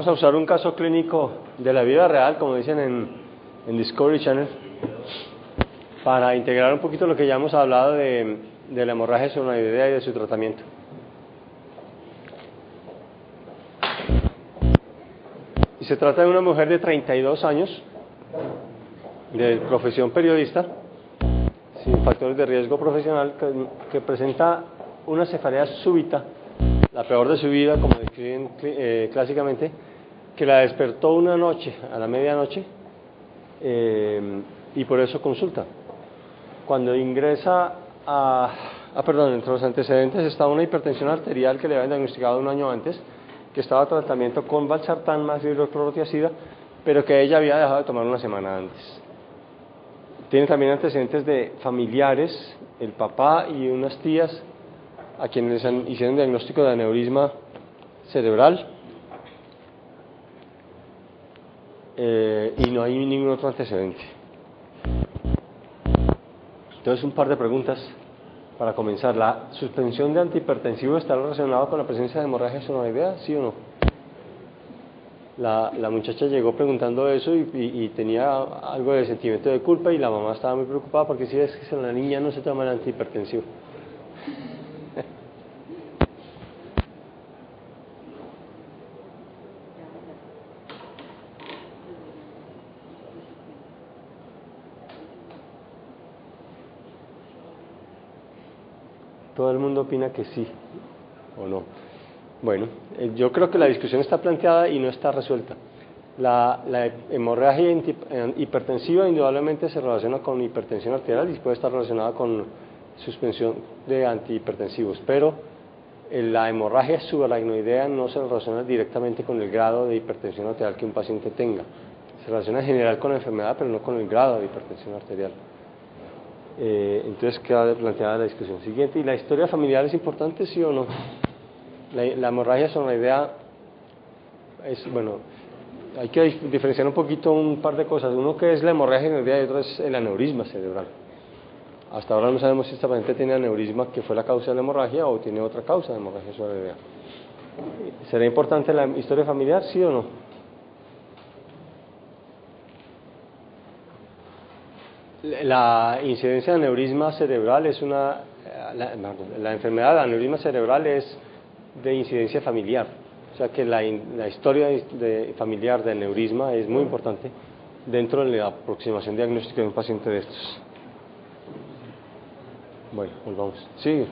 Vamos a usar un caso clínico de la vida real, como dicen en Discovery Channel, para integrar un poquito lo que ya hemos hablado de la hemorragia extravenoidea y de su tratamiento. Y se trata de una mujer de 32 años, de profesión periodista, sin factores de riesgo profesional, que presenta una cefalea súbita, la peor de su vida, como describen clásicamente, que la despertó una noche, a la medianoche, y por eso consulta. Cuando ingresa entre los antecedentes está una hipertensión arterial que le habían diagnosticado un año antes, que estaba en tratamiento con valsartán más hidroclorotiazida, pero que ella había dejado de tomar una semana antes. Tiene también antecedentes de familiares, el papá y unas tías, a quienes hicieron diagnóstico de aneurisma cerebral, y no hay ningún otro antecedente. Entonces, un par de preguntas para comenzar. ¿La suspensión de antihipertensivos está relacionada con la presencia de hemorragia extravenoidea, sí o no? La muchacha llegó preguntando eso y tenía algo de sentimiento de culpa, y la mamá estaba muy preocupada porque si es que la niña no se toma el antihipertensivo. Todo el mundo opina que sí o no. Bueno, yo creo que la discusión está planteada y no está resuelta. La hemorragia hipertensiva indudablemente se relaciona con hipertensión arterial y puede estar relacionada con suspensión de antihipertensivos, pero la hemorragia subaracnoidea no se relaciona directamente con el grado de hipertensión arterial que un paciente tenga. Se relaciona en general con la enfermedad, pero no con el grado de hipertensión arterial. Entonces queda planteada la discusión siguiente. ¿Y la historia familiar es importante, sí o no? La hemorragia extravenoidea es, bueno, hay que diferenciar un poquito un par de cosas. Uno que es la hemorragia extravenoidea y otro es el aneurisma cerebral. Hasta ahora no sabemos si esta paciente tiene aneurisma, que fue la causa de la hemorragia, o tiene otra causa de hemorragia extravenoidea. ¿Será importante la historia familiar, sí o no? La incidencia de aneurisma cerebral es la enfermedad de aneurisma cerebral es de incidencia familiar, o sea que la historia familiar de aneurisma es muy importante dentro de la aproximación diagnóstica de un paciente de estos. Bueno, volvamos. Sí,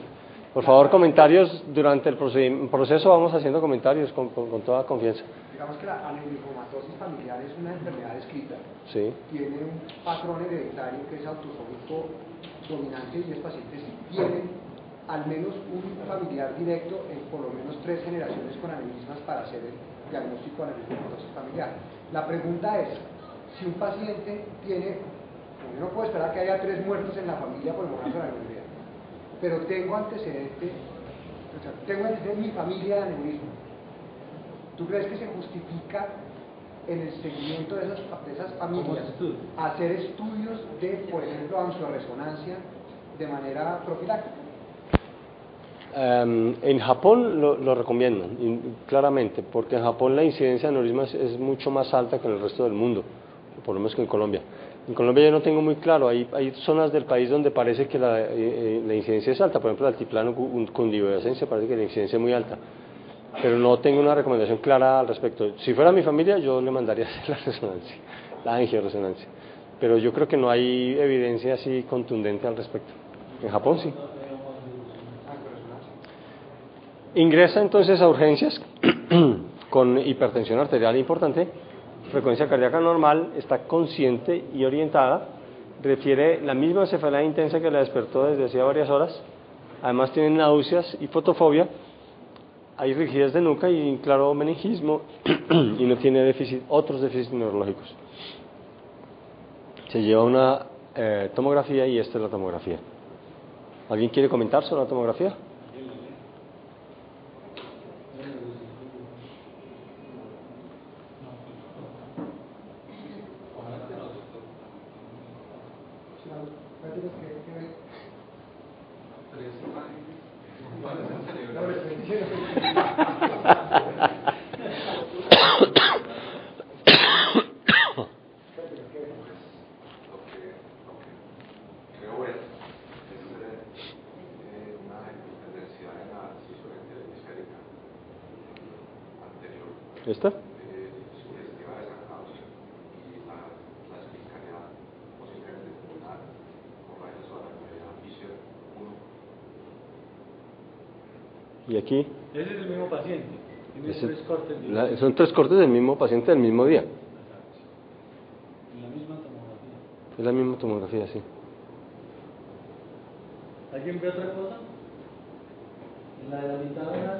por favor, comentarios durante el proceso. Vamos haciendo comentarios con toda confianza. Digamos que la aneurifomatosis familiar es una enfermedad descrita. Sí. Tiene un patrón hereditario que es autosómico dominante, y los pacientes tienen al menos un familiar directo en por lo menos 3 generaciones con aneurismas para hacer el diagnóstico de aneurifomatosis familiar. La pregunta es, si un paciente tiene, yo no puedo esperar que haya 3 muertos en la familia por hemorragia extravenoidea, pero tengo antecedente en mi familia de aneurisma. ¿Tú crees que se justifica en el seguimiento de esas familias hacer estudios de, por ejemplo, angioresonancia de manera profiláctica? En Japón lo recomiendan, claramente, porque en Japón la incidencia de aneurismas es mucho más alta que en el resto del mundo, por lo menos que en Colombia. En Colombia yo no tengo muy claro, hay zonas del país donde parece que la incidencia es alta, por ejemplo el altiplano cundiboyacense parece que la incidencia es muy alta, pero no tengo una recomendación clara al respecto. Si fuera mi familia yo le mandaría a hacer la resonancia, la angioresonancia, pero yo creo que no hay evidencia así contundente al respecto. En Japón sí. Ingresa entonces a urgencias con hipertensión arterial importante, frecuencia cardíaca normal, está consciente y orientada, refiere la misma cefalea intensa que la despertó desde hacía varias horas, además tiene náuseas y fotofobia, hay rigidez de nuca y un claro meningismo y no tiene otros déficits neurológicos. Se lleva una tomografía y esta es la tomografía. ¿Alguien quiere comentar sobre la tomografía? y aquí. Ese es el mismo paciente. Tiene Ese- 3 cortes. son 3 cortes del mismo paciente del mismo día. En la misma tomografía. Es la misma tomografía, sí. ¿Alguien ve otra cosa? ¿En la de la mitad de la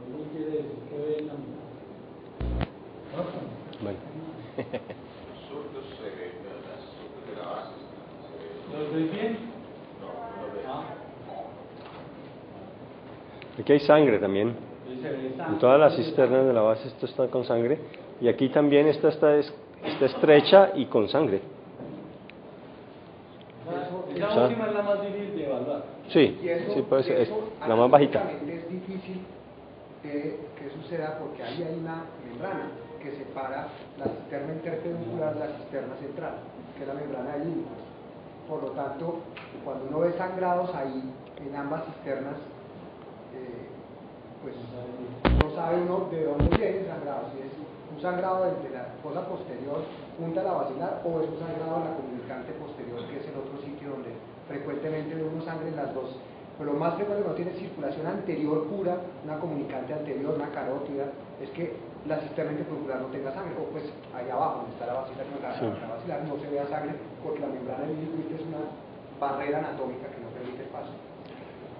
¿Alguien quiere decir que ve en la mitad? Bueno. Surcos las surcos de la base. ¿Los ves bien? No, no veo. Ah, Aquí hay sangre también. ahí se ve sangre. En todas las cisternas de la base esto está con sangre. Y aquí también esta está estrecha y con sangre. Esa última es la más difícil de evaluar. Sí, Y eso, sí puede ser. Es eso la más bajita. anatómicamente es difícil que suceda porque ahí hay una membrana que separa la cisterna interpeduncular de la cisterna central, que es la membrana del límite. Por lo tanto, cuando uno ve sangrados ahí en ambas cisternas, pues no sabe uno de dónde viene el sangrado, si es un sangrado de la fosa posterior junto a la basilar o es un sangrado de la comunicante posterior, que es el otro sitio donde frecuentemente ve uno sangre en las dos. Pero lo más frecuente no tiene circulación anterior pura, una comunicante anterior, una carótida, es que la cisterna interpeduncular no tenga sangre, o pues ahí abajo donde está la basilar, la basilar no se vea sangre porque la membrana del líquido es una barrera anatómica que no permite el paso.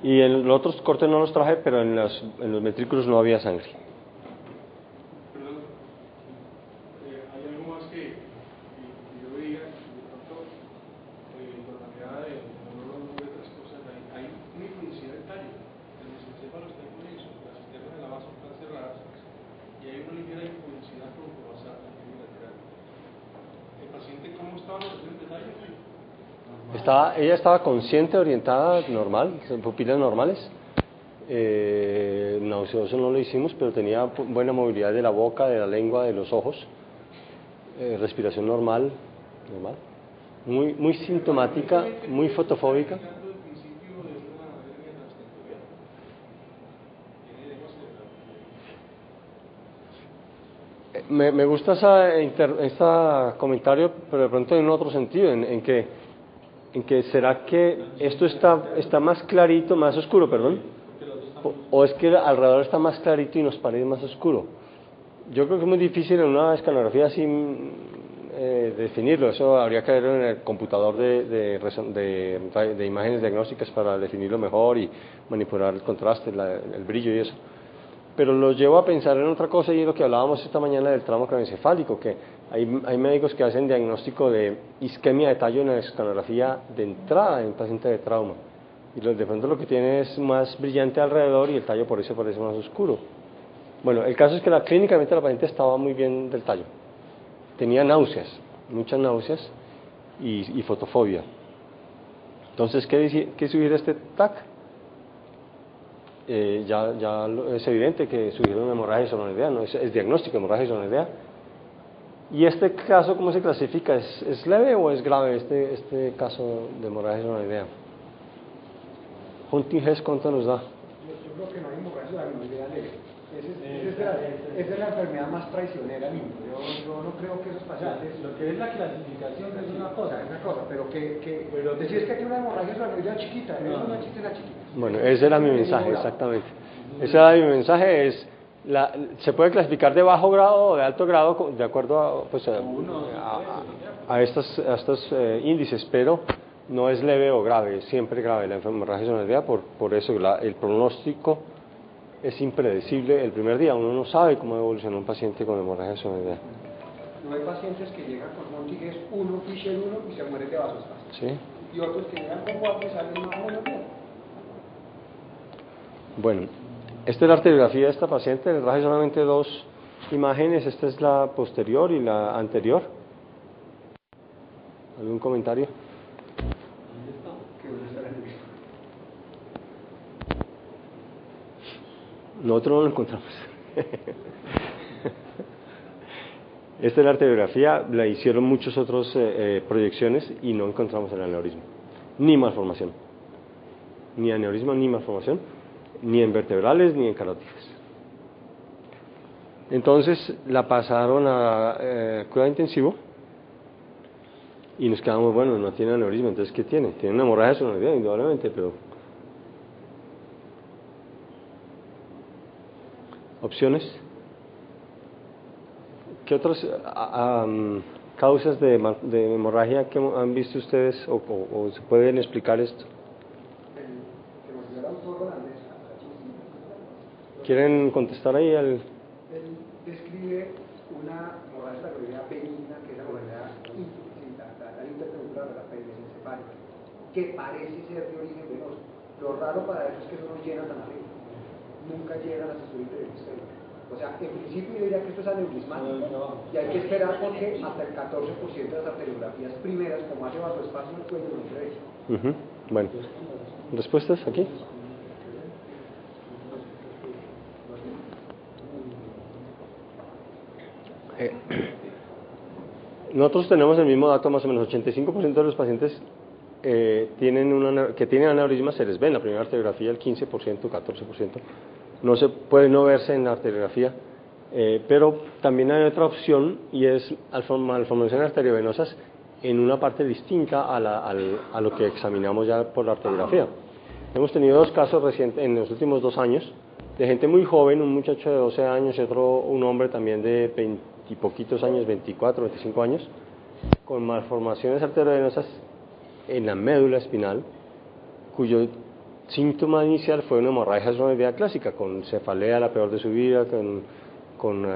Y en los otros cortes no los traje, pero en los ventrículos no había sangre. Perdón, hay algo más que yo veía, de pronto, por manera de no ver otras cosas, hay una influencia del tallo. El mesencéfalo está inconexo, las cisternas de la base están cerradas y hay una ligera influencia tronco-basal lateral. ¿El paciente cómo estaba en el tallo? Ella estaba consciente, orientada, normal, pupilas normales. Nauseoso no lo hicimos, pero tenía buena movilidad de la boca, de la lengua, de los ojos. Respiración normal. Muy sintomática, muy fotofóbica. Me gusta ese comentario, pero de pronto en otro sentido, en que será que esto está más clarito, más oscuro, perdón, o es que alrededor está más clarito y nos parece más oscuro. Yo creo que es muy difícil en una escanografía así definirlo. Eso habría que verlo en el computador de imágenes diagnósticas para definirlo mejor y manipular el contraste, el brillo y eso. Pero lo llevo a pensar en otra cosa, y es lo que hablábamos esta mañana del tramo craneoencefálico, que hay médicos que hacen diagnóstico de isquemia de tallo en la escanografía de entrada en un paciente de trauma, y de pronto lo que tiene es más brillante alrededor y el tallo por eso parece más oscuro. Bueno, el caso es que clínicamente la paciente estaba muy bien del tallo, tenía náuseas, muchas náuseas y fotofobia. Entonces, ¿qué sugiere este TAC? Ya es evidente que sugiere una hemorragia isoneuroidea, ¿no? Es diagnóstico de hemorragia isoneuroidea. ¿Y este caso cómo se clasifica? ¿Es leve o es grave este caso de hemorragia isoneuroidea? Huntington, ¿cuánto nos da? Yo creo que no hay hemorragia leve. Esa es la enfermedad más traicionera, niño. Yo no creo que esos pacientes... Lo que es la clasificación es una cosa. Pero decir es que aquí una hemorragia isoneuroidea chiquita, eso no existe la chiquita. Bueno, ese era mi mensaje, exactamente. Ese era mi mensaje, se puede clasificar de bajo grado o de alto grado de acuerdo a estos índices, pero no es leve o grave, es siempre grave la hemorragia isoneuroidea, por eso el pronóstico es impredecible el primer día. Uno no sabe cómo evoluciona un paciente con hemorragia isoneuroidea. No hay pacientes que llegan con Huntington 1, Fisher 1 y se mueren de vasospasmo. ¿Sí? Y otros que llegan con 4 y salen más o menos bien. Bueno, esta es la arteriografía de esta paciente, le traje solamente 2 imágenes, esta es la posterior y la anterior. ¿Algún comentario? Nosotros no lo encontramos. Esta es la arteriografía, la hicieron muchas otras proyecciones y no encontramos el aneurisma, ni malformación, ni aneurisma ni malformación, ni en vertebrales ni en carótidas. Entonces la pasaron a cuidado intensivo Y nos quedamos, bueno, no tiene aneurisma, entonces ¿qué tiene? Tiene una hemorragia subaracnoidea, indudablemente, pero... ¿Opciones? ¿Qué otras causas de hemorragia que han visto ustedes o se pueden explicar esto? ¿Quieren contestar ahí al...? Él describe una hemorragia subaracnoidea benigna, que es la hemorragia interventricular de la pelvis encefálica, que parece ser de origen venoso. Lo raro para eso es que eso no llena tan arriba. Nunca llega a la estructura interior. O sea, en principio yo diría que esto es aneurismático y hay que esperar porque hasta el 14% de las arteriografías primeras, como hace vasoespacio en el cuello, no se ve. Bueno, ¿respuestas aquí? Nosotros tenemos el mismo dato, más o menos 85% de los pacientes que tienen aneurisma se les ve en la primera arteriografía, el 15%, 14%. No se puede no verse en la arteriografía, pero también hay otra opción y es malformaciones arteriovenosas en una parte distinta a lo que examinamos ya por la arteriografía. Hemos tenido dos casos recientes en los últimos 2 años de gente muy joven, un muchacho de 12 años y un hombre también de 20 y poquitos años, 24, 25 años, con malformaciones arteriovenosas en la médula espinal, cuyo síntoma inicial fue una hemorragia esofágica clásica, con cefalea, la peor de su vida, con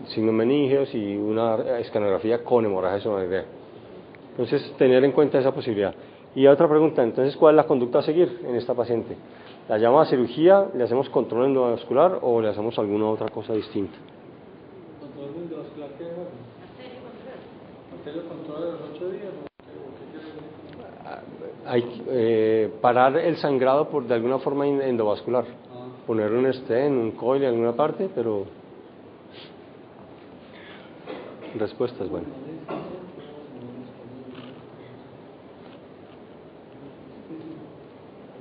signos meningeos y una escanografía con hemorragia esofágica. Entonces, tener en cuenta esa posibilidad. Y otra pregunta, entonces, ¿cuál es la conducta a seguir en esta paciente? ¿La llamamos a cirugía, le hacemos control endovascular o le hacemos alguna otra cosa distinta? ¿Control endovascular qué es? ¿Control de los 8 días? Hay parar el sangrado de alguna forma endovascular, poner un stent, un coil en alguna parte, pero respuestas, bueno.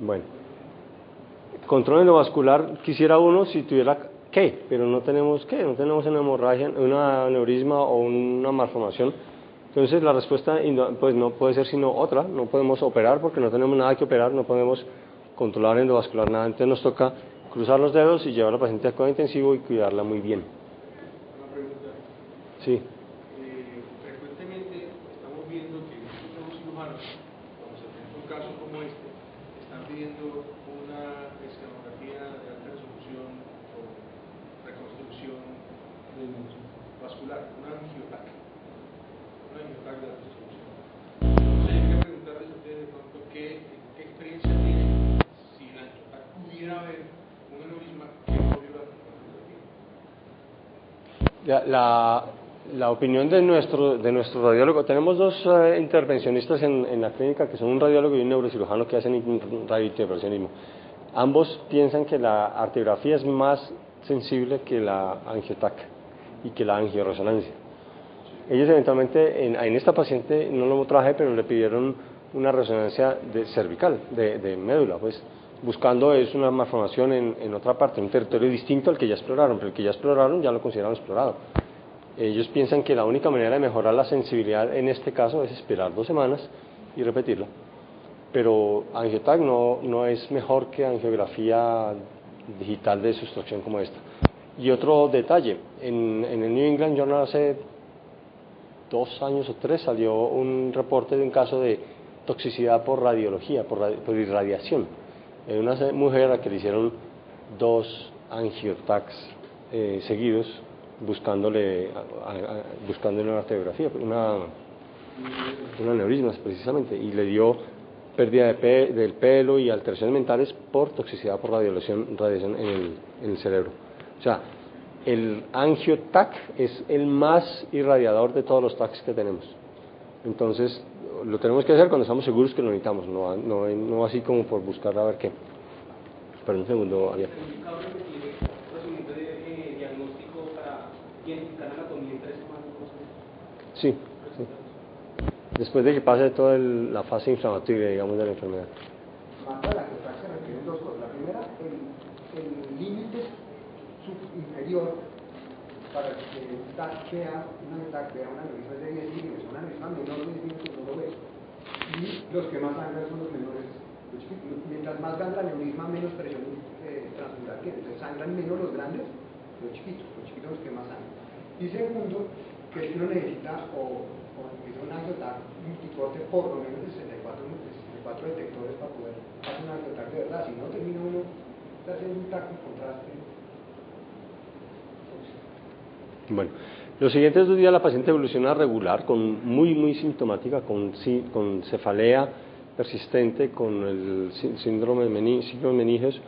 Bueno, control endovascular quisiera uno si tuviera qué, pero no tenemos qué, no tenemos una hemorragia, una aneurisma o una malformación. Entonces la respuesta pues no puede ser sino otra, no podemos operar porque no tenemos nada que operar, no podemos controlar endovascular nada, entonces nos toca cruzar los dedos y llevar a la paciente a cuidado intensivo y cuidarla muy bien. Una pregunta. Sí. Frecuentemente estamos viendo que muchos nuevos cirujanos, cuando se presenta un caso como este, están pidiendo una escanografía de alta resolución o reconstrucción vascular, una angiotac. De alta resolución. Entonces hay que preguntarles a ustedes de pronto qué experiencia tienen si en la angiotac pudiera haber un aneurisma que no viola La opinión de nuestro radiólogo, tenemos 2 intervencionistas en la clínica que son un radiólogo y un neurocirujano que hacen radiointervencionismo. Ambos piensan que la arteriografía es más sensible que la angiotac y que la angioresonancia. Ellos eventualmente, en esta paciente no lo traje, pero le pidieron una resonancia cervical, de médula, pues buscando es una malformación en otra parte, en un territorio distinto al que ya exploraron, pero el que ya exploraron ya lo consideraron explorado. Ellos piensan que la única manera de mejorar la sensibilidad en este caso es esperar 2 semanas y repetirla. Pero angiotac no es mejor que angiografía digital de sustracción como esta. Y otro detalle, en el New England Journal hace 2 años o 3 salió un reporte de un caso de toxicidad por radiología, por irradiación. Una mujer a la que le hicieron 2 angiotacs seguidos buscándole una arteriografía, un aneurisma precisamente, y le dio pérdida del pelo y alteraciones mentales por toxicidad por radiación en el cerebro. O sea, el angiotac es el más irradiador de todos los tacs que tenemos. Entonces, lo tenemos que hacer cuando estamos seguros que lo necesitamos, no así como por buscar a ver qué. Espera un segundo, Javier. Sí. Después de que pase toda la fase inflamatoria, digamos, de la enfermedad. Más a la angiotac se refieren 2 cosas. La primera, el límite inferior para que un TAC vea una aneurisma de 10 milímetros, una aneurisma menor de 10 milímetros no lo ve. Y los que más sangran son los menores, los chiquitos. Mientras más grande la aneurisma, menos presión transmural tiene. Entonces sangran menos los grandes, los chiquitos los que más sangran. Y segundo, que uno necesita o que sea un angiotac multicorte por lo menos de 64 detectores para poder hacer un angiotac de verdad. Si no, termina uno haciendo un TAC con contraste. Bueno, los siguientes 2 días la paciente evoluciona regular, con muy sintomática, con cefalea persistente, con el síndrome de meninges,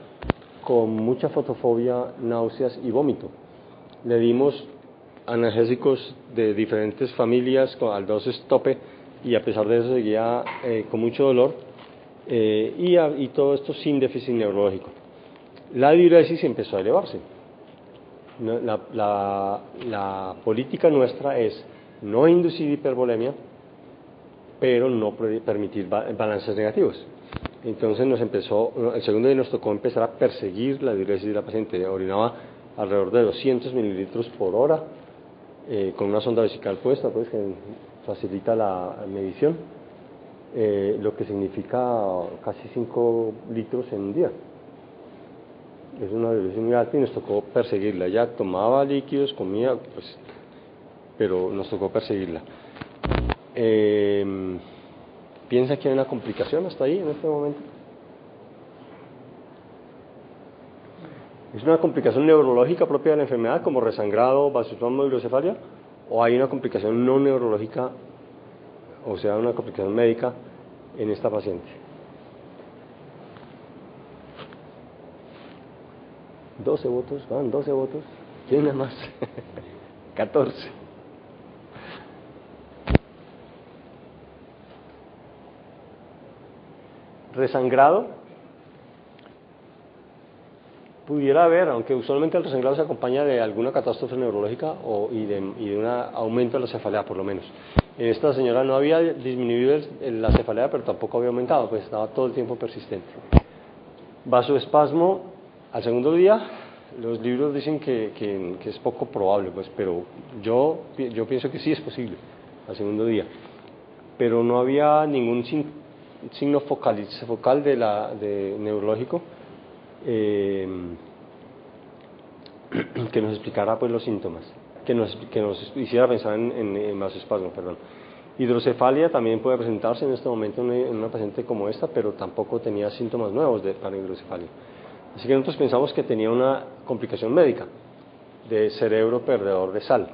con mucha fotofobia, náuseas y vómito. Le dimos analgésicos de diferentes familias al dosis tope y a pesar de eso seguía con mucho dolor y todo esto sin déficit neurológico. La diuresis empezó a elevarse. La política nuestra es no inducir hipervolemia, pero no permitir balances negativos. Entonces el segundo día nos tocó empezar a perseguir la diuresis de la paciente. Orinaba alrededor de 200 mililitros por hora, con una sonda vesical puesta, pues, que facilita la medición, lo que significa casi 5 litros en un día. Es una diuresis muy alta y nos tocó perseguirla. Ella tomaba líquidos, comía, pues, pero nos tocó perseguirla. ¿Piensa que hay una complicación hasta ahí en este momento? ¿Es una complicación neurológica propia de la enfermedad, como resangrado, vasospasmo, hidrocefalia? ¿O hay una complicación no neurológica, o sea, una complicación médica en esta paciente? 12 votos, van 12 votos. ¿Quién es más? 14. Resangrado pudiera haber, aunque usualmente el resangrado se acompaña de alguna catástrofe neurológica y de un aumento de la cefalea, por lo menos. En esta señora no había disminuido la cefalea, pero tampoco había aumentado, pues estaba todo el tiempo persistente. Vasoespasmo al segundo día, los libros dicen que es poco probable, pues, pero yo pienso que sí es posible al segundo día. Pero no había ningún signo focal de neurológico que nos explicara, pues, los síntomas, que nos hiciera pensar en vasoespasmo, perdón. Hidrocefalia también puede presentarse en este momento en una paciente como esta, pero tampoco tenía síntomas nuevos para hidrocefalia. Así que nosotros pensamos que tenía una complicación médica de cerebro perdedor de sal,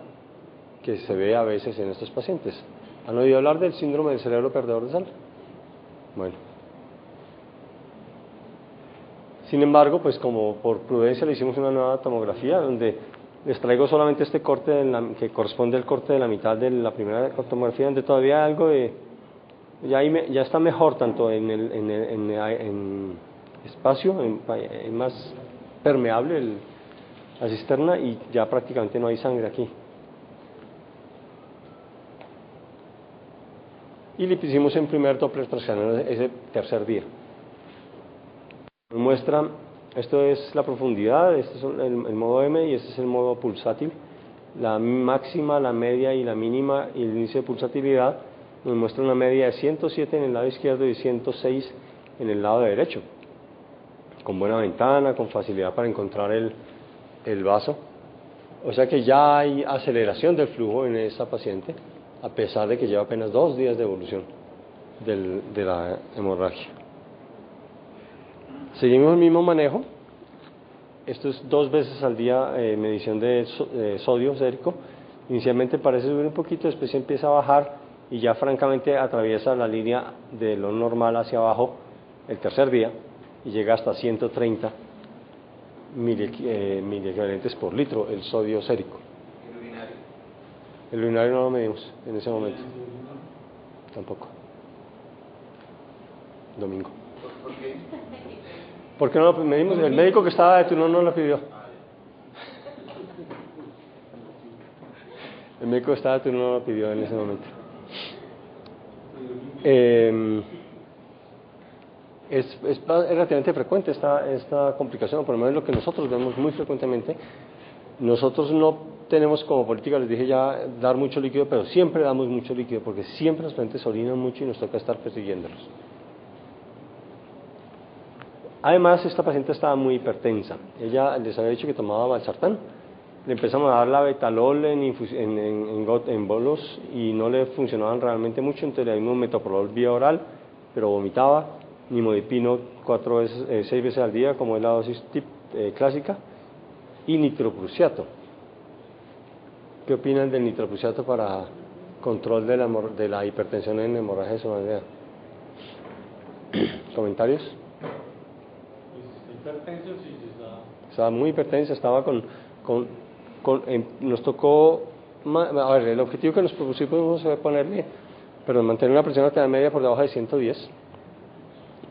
que se ve a veces en estos pacientes. ¿Han oído hablar del síndrome del cerebro perdedor de sal? Bueno. Sin embargo, pues como por prudencia le hicimos una nueva tomografía donde les traigo solamente este corte que corresponde al corte de la mitad de la primera tomografía, donde todavía hay algo de... Ya está mejor tanto en espacio, es más permeable la cisterna y ya prácticamente no hay sangre aquí. Y le hicimos en primer Doppler transcraniano ese tercer día. Nos muestra, esto es la profundidad, este es el modo M y este es el modo pulsátil. La máxima, la media y la mínima y el índice de pulsatilidad nos muestra una media de 107 en el lado izquierdo y 106 en el lado derecho. Con buena ventana, con facilidad para encontrar el vaso. O sea que ya hay aceleración del flujo en esta paciente, a pesar de que lleva apenas 2 días de evolución de la hemorragia. Seguimos el mismo manejo. Esto es 2 veces al día medición de sodio sérico. Inicialmente parece subir un poquito, después empieza a bajar y ya francamente atraviesa la línea de lo normal hacia abajo el tercer día y llega hasta 130 miliequivalentes por litro el sodio sérico. ¿El urinario? El urinario no lo medimos en ese momento. Tampoco. Domingo. ¿Por qué? ¿Por qué no lo medimos? El médico que estaba de turno no lo pidió. El médico que estaba de turno no lo pidió en ese momento. Es relativamente frecuente esta complicación, por lo menos lo que nosotros vemos muy frecuentemente. Nosotros no tenemos como política, les dije ya, dar mucho líquido, pero siempre damos mucho líquido, porque siempre los pacientes orinan mucho y nos toca estar persiguiéndolos. Además, esta paciente estaba muy hipertensa. Ella les había dicho que tomaba valsartán. Le empezamos a dar la betalol en bolos y no le funcionaban realmente mucho, entonces le dimos metoprolol vía oral, pero vomitaba, nimodipino 6 veces al día, como es la dosis clásica, y nitroprusiato. ¿Qué opinan del nitroprusiato para control de la hipertensión en hemorragia esofágica? ¿Comentarios? Hipertenso, sí, Estaba muy hipertensa, estaba nos tocó, a ver, el objetivo que nos propusimos fue ponerle, pero mantener una presión arterial media por debajo de 110,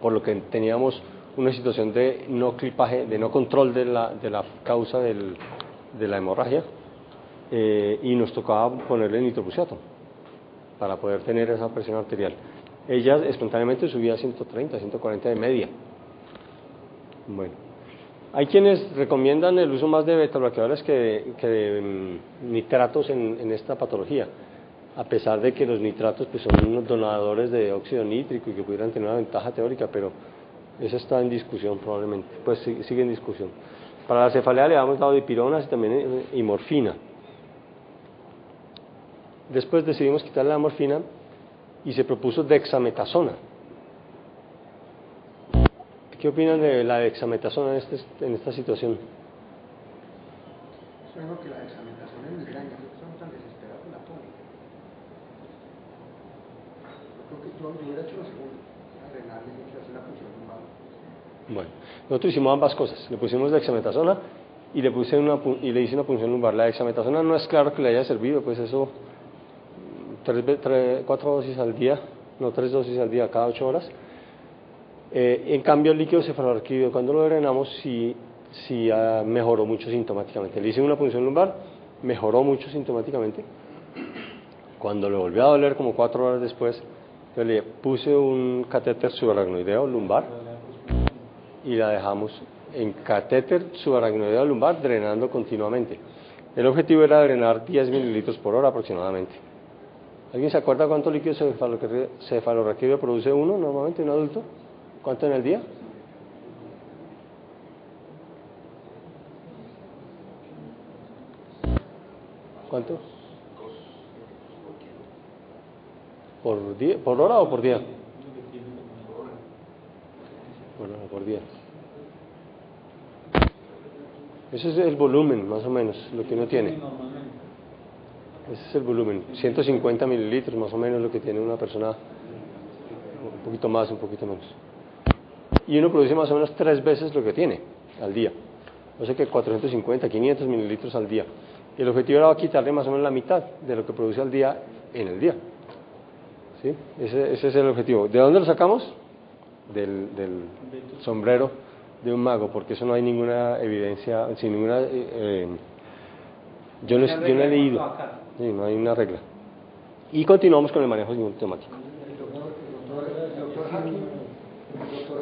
por lo que teníamos una situación de no clipaje, de no control de la causa de la hemorragia, y nos tocaba ponerle nitroprusiato para poder tener esa presión arterial. Ella espontáneamente subía a 130, 140 de media. Bueno, hay quienes recomiendan el uso más de betabloqueadores que de nitratos en esta patología, a pesar de que los nitratos pues, son unos donadores de óxido nítrico y que pudieran tener una ventaja teórica, pero eso está en discusión probablemente, pues sigue en discusión. Para la cefalea le habíamos dado dipironas y también y morfina. Después decidimos quitarle la morfina y se propuso dexametasona. ¿Qué opinan de la dexametasona en esta situación? Suena que la dexametasona en migraña no son tan desesperados la ponen. Creo que yo hubiera hecho lo segundo, adrenarle y hacer la punción lumbar. Bueno, nosotros hicimos ambas cosas. Le pusimos dexametasona y le hice una punción lumbar. La dexametasona no es claro que le haya servido, pues eso 4 dosis al día, no 3 dosis al día, cada 8 horas. En cambio, el líquido cefalorraquídeo, cuando lo drenamos, sí mejoró mucho sintomáticamente. Le hice una punción lumbar, mejoró mucho sintomáticamente. Cuando le volvió a doler, como 4 horas después, yo le puse un catéter subaracnoideo lumbar y la dejamos en catéter subaracnoideo lumbar drenando continuamente. El objetivo era drenar 10 mililitros por hora aproximadamente. ¿Alguien se acuerda cuánto líquido cefalorraquídeo produce uno normalmente, un adulto? ¿Cuánto en el día? ¿Cuánto? ¿Por hora o por día? Por día. Ese es el volumen, más o menos, lo que uno tiene. Ese es el volumen, 150 mililitros, más o menos, lo que tiene una persona, un poquito más, un poquito menos. Y uno produce más o menos 3 veces lo que tiene al día. O sea que 450, 500 mililitros al día. Y el objetivo era quitarle más o menos la mitad de lo que produce al día en el día. ¿Sí? Ese es el objetivo. ¿De dónde lo sacamos? Del sombrero de un mago, porque eso no hay ninguna evidencia, sin ninguna... yo no he leído. Sí, no hay una regla. Y continuamos con el manejo sintomático. El doctor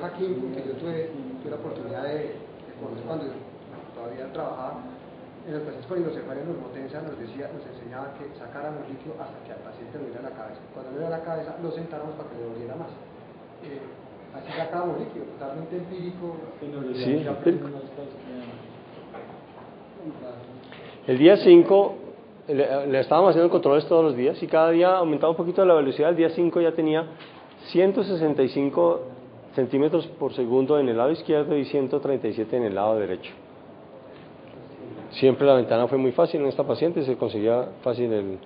Hakim, que yo tuve la oportunidad de conocer cuando todavía trabajaba en los pacientes con hidrocefalia normotensa, nos enseñaba que sacáramos líquido hasta que al paciente le doliera la cabeza. Cuando le doliera la cabeza, lo sentáramos para que le doliera más. Así sacábamos líquido, totalmente empírico. Sí, empírico. El día 5 le estábamos haciendo controles todos los días y cada día aumentaba un poquito la velocidad. El día 5 ya tenía 165 centímetros por segundo en el lado izquierdo y 137 en el lado derecho. Siempre la ventana fue muy fácil en esta paciente, se conseguía fácil.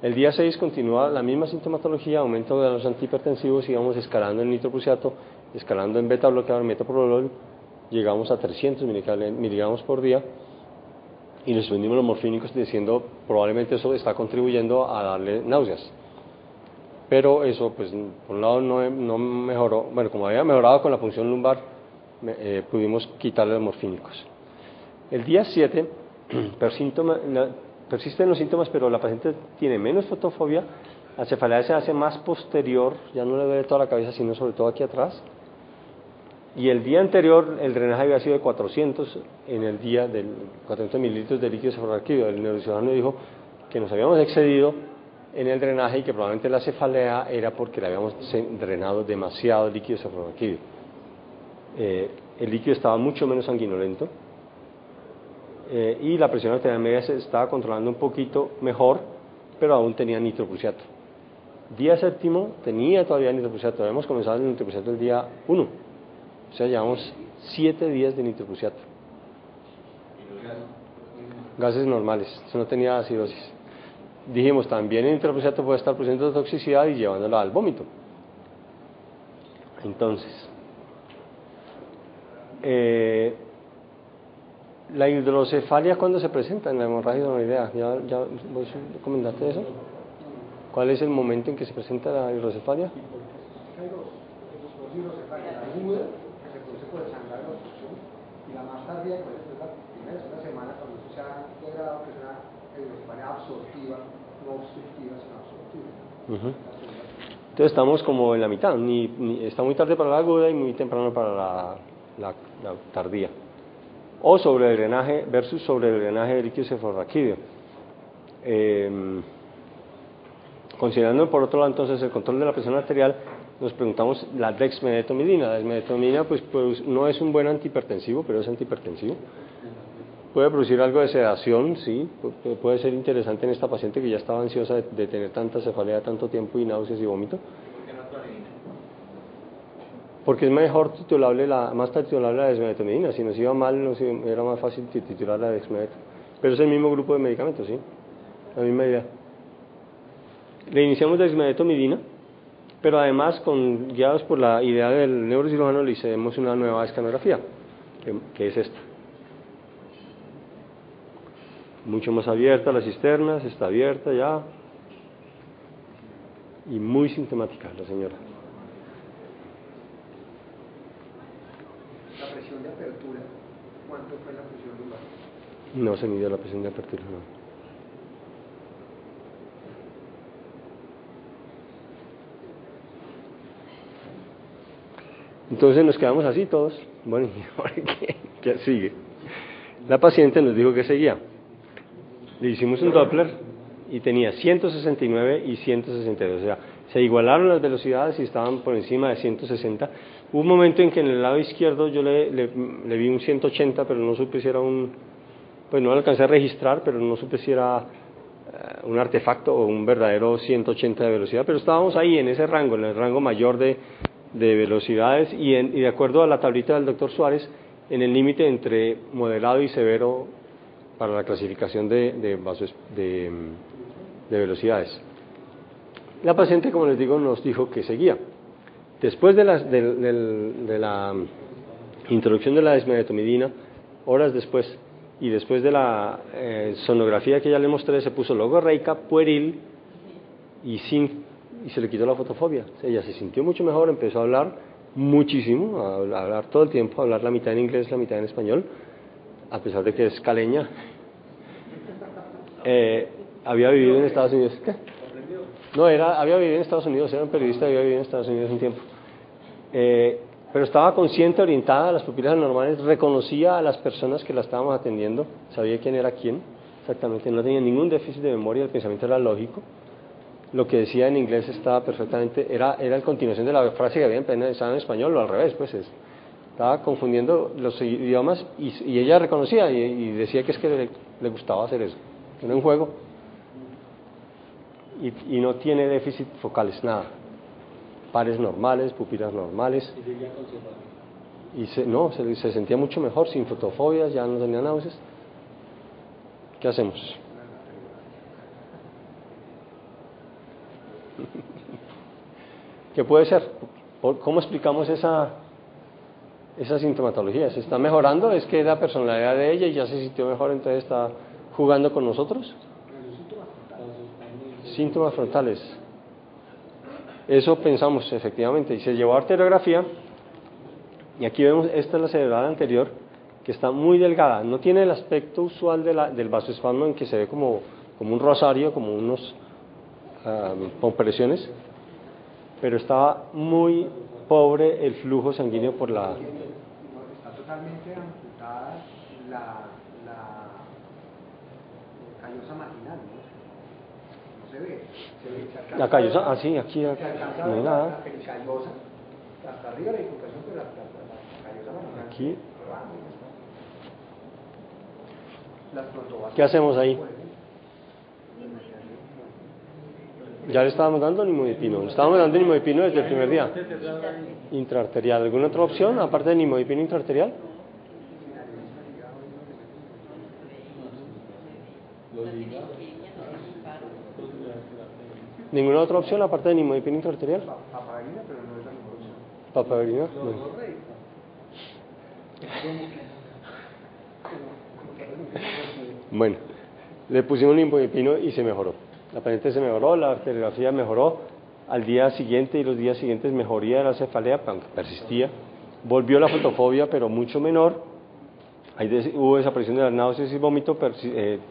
El día 6 continúa la misma sintomatología, aumento de los antihipertensivos, íbamos escalando en nitroprusiato, escalando en beta bloqueador, metoprolol, llegamos a 300 miligramos por día y le suspendimos los morfínicos diciendo probablemente eso está contribuyendo a darle náuseas. Pero eso, pues, por un lado no mejoró. Bueno, como había mejorado con la punción lumbar, pudimos quitarle los morfínicos. El día 7, persisten los síntomas, pero la paciente tiene menos fotofobia, la cefalea se hace más posterior, ya no le duele toda la cabeza, sino sobre todo aquí atrás. Y el día anterior el drenaje había sido de 400 en el día del 400 mililitros de líquido cefalorraquídeo. El neurocirujano dijo que nos habíamos excedido en el drenaje y que probablemente la cefalea era porque le habíamos drenado demasiado líquido cefalorraquídeo. El líquido estaba mucho menos sanguinolento y la presión arterial media se estaba controlando un poquito mejor, pero aún tenía nitroprusiato. Día séptimo tenía todavía nitroprusiato. Habíamos comenzado el nitroprusiato el día 1. O sea, llevamos 7 días de nitroprusiato. Gases normales, eso no tenía acidosis. Dijimos, también el nitroprusiato puede estar produciendo toxicidad y llevándola al vómito. Entonces, la hidrocefalia, ¿cuándo se presenta? En la hemorragia hidroidea. ¿Ya vos comentaste eso? ¿Cuál es el momento en que se presenta la hidrocefalia? Hay dos hidrocefalias, la aguda, que se produce por el sangrado de la obstrucción, y la más tardía, que es la primera segunda semana, cuando se ha degradado, que es una hidrocefalia absortiva, no obstructiva, sino absortiva. Entonces estamos como en la mitad, está muy tarde para la aguda y muy temprano para la tardía. O sobre el drenaje versus sobre el drenaje de líquido cefalorraquídeo. Considerando por otro lado entonces el control de la presión arterial, nos preguntamos la dexmedetomidina. La dexmedetomidina pues no es un buen antihipertensivo, pero es antihipertensivo. Puede producir algo de sedación, sí, puede ser interesante en esta paciente que ya estaba ansiosa de tener tanta cefalea tanto tiempo y náuseas y vómito. Porque es mejor titulable más titulable la dexmedetomidina. Si nos iba mal, era más fácil titular la dexmedeto. Pero es el mismo grupo de medicamentos, sí, la misma idea. Le iniciamos dexmedetomidina, pero además, guiados por la idea del neurocirujano, le hicimos una nueva escanografía, que es esta. Mucho más abierta la cisterna, está abierta ya, y muy sintomática la señora. La presión de apertura, ¿cuánto fue la presión lumbar? No se midió la presión de apertura, no. Entonces nos quedamos así todos. Bueno, ¿y ahora qué sigue? La paciente nos dijo que seguía. Le hicimos un Doppler y tenía 169 y 162. O sea, se igualaron las velocidades y estaban por encima de 160. Hubo un momento en que en el lado izquierdo yo le vi un 180, pero no supe si era pues no lo alcancé a registrar, pero no supe si era un artefacto o un verdadero 180 de velocidad. Pero estábamos ahí en ese rango, en el rango mayor de velocidades y de acuerdo a la tablita del doctor Suárez, en el límite entre moderado y severo para la clasificación de velocidades. La paciente, como les digo, nos dijo que seguía. Después de la introducción de la dexmedetomidina, horas después, y después de la sonografía que ya le mostré, se puso logorreica, pueril y se le quitó la fotofobia. Ella se sintió mucho mejor, empezó a hablar muchísimo, a hablar todo el tiempo, a hablar la mitad en inglés, la mitad en español, a pesar de que es caleña. Había vivido en Estados Unidos. ¿Qué? No, había vivido en Estados Unidos, era un periodista, había vivido en Estados Unidos un tiempo. Pero estaba consciente, orientada a las pupilas normales, reconocía a las personas que la estábamos atendiendo, sabía quién era quién, exactamente, no tenía ningún déficit de memoria, el pensamiento era lógico. Lo que decía en inglés estaba perfectamente, era la continuación de la frase que había pensado en español, o al revés, pues estaba confundiendo los idiomas y ella reconocía y decía que es que le gustaba hacer eso, era un juego y no tiene déficit focales, nada, pares normales, pupilas normales y se sentía mucho mejor, sin fotofobias, ya no tenía náuseas. ¿Qué hacemos? ¿Qué puede ser? ¿Cómo explicamos esa sintomatología? ¿Se está mejorando? ¿Es que es la personalidad de ella y ya se sintió mejor, entonces está jugando con nosotros? Síntomas frontales. Eso pensamos, efectivamente. Y se llevó a arteriografía, y aquí vemos, esta es la cerebral anterior, que está muy delgada. No tiene el aspecto usual del vasoespasmo en que se ve como un rosario, como unos compresiones, pero estaba muy pobre el flujo sanguíneo por la... Está totalmente amputada la callosa marginal, ¿no? No se ve. Se alcanza La callosa, ah sí, aquí se alcanza a no hay ver nada. la pericallosa, hasta arriba la bifurcación, pero la callosa marginal. Aquí. Las prontobasas. ¿Qué hacemos ahí? Ya le estábamos dando nimodipino. Le estábamos dando nimodipino desde el primer día. Intraarterial. ¿Alguna otra opción aparte de nimodipino intraarterial? ¿Ninguna otra opción aparte de nimodipino intraarterial? Papaverina, pero no es la mejor opción. Papaverina. Bueno, le pusimos nimodipino y se mejoró. La paciente se mejoró, la arteriografía mejoró. Al día siguiente y los días siguientes mejoría de la cefalea, aunque persistía. Volvió la fotofobia, pero mucho menor. Ahí hubo desaparición de las náuseas y vómito,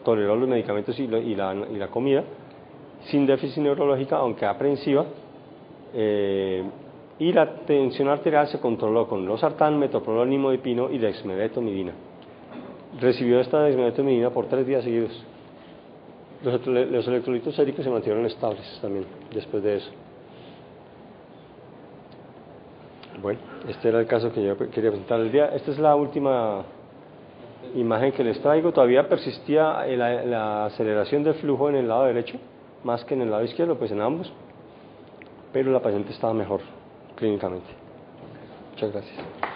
toleró los medicamentos y la comida, sin déficit neurológica, aunque aprensiva. Y la tensión arterial se controló con losartán, metoprolol, nimodipino y dexmedetomidina. Recibió esta dexmedetomidina por 3 días seguidos. Los electrolitos séricos se mantuvieron estables también después de eso. Bueno, este era el caso que yo quería presentar el día. Esta es la última imagen que les traigo. Todavía persistía la aceleración del flujo en el lado derecho, más que en el lado izquierdo, pues en ambos. Pero la paciente estaba mejor clínicamente. Muchas gracias.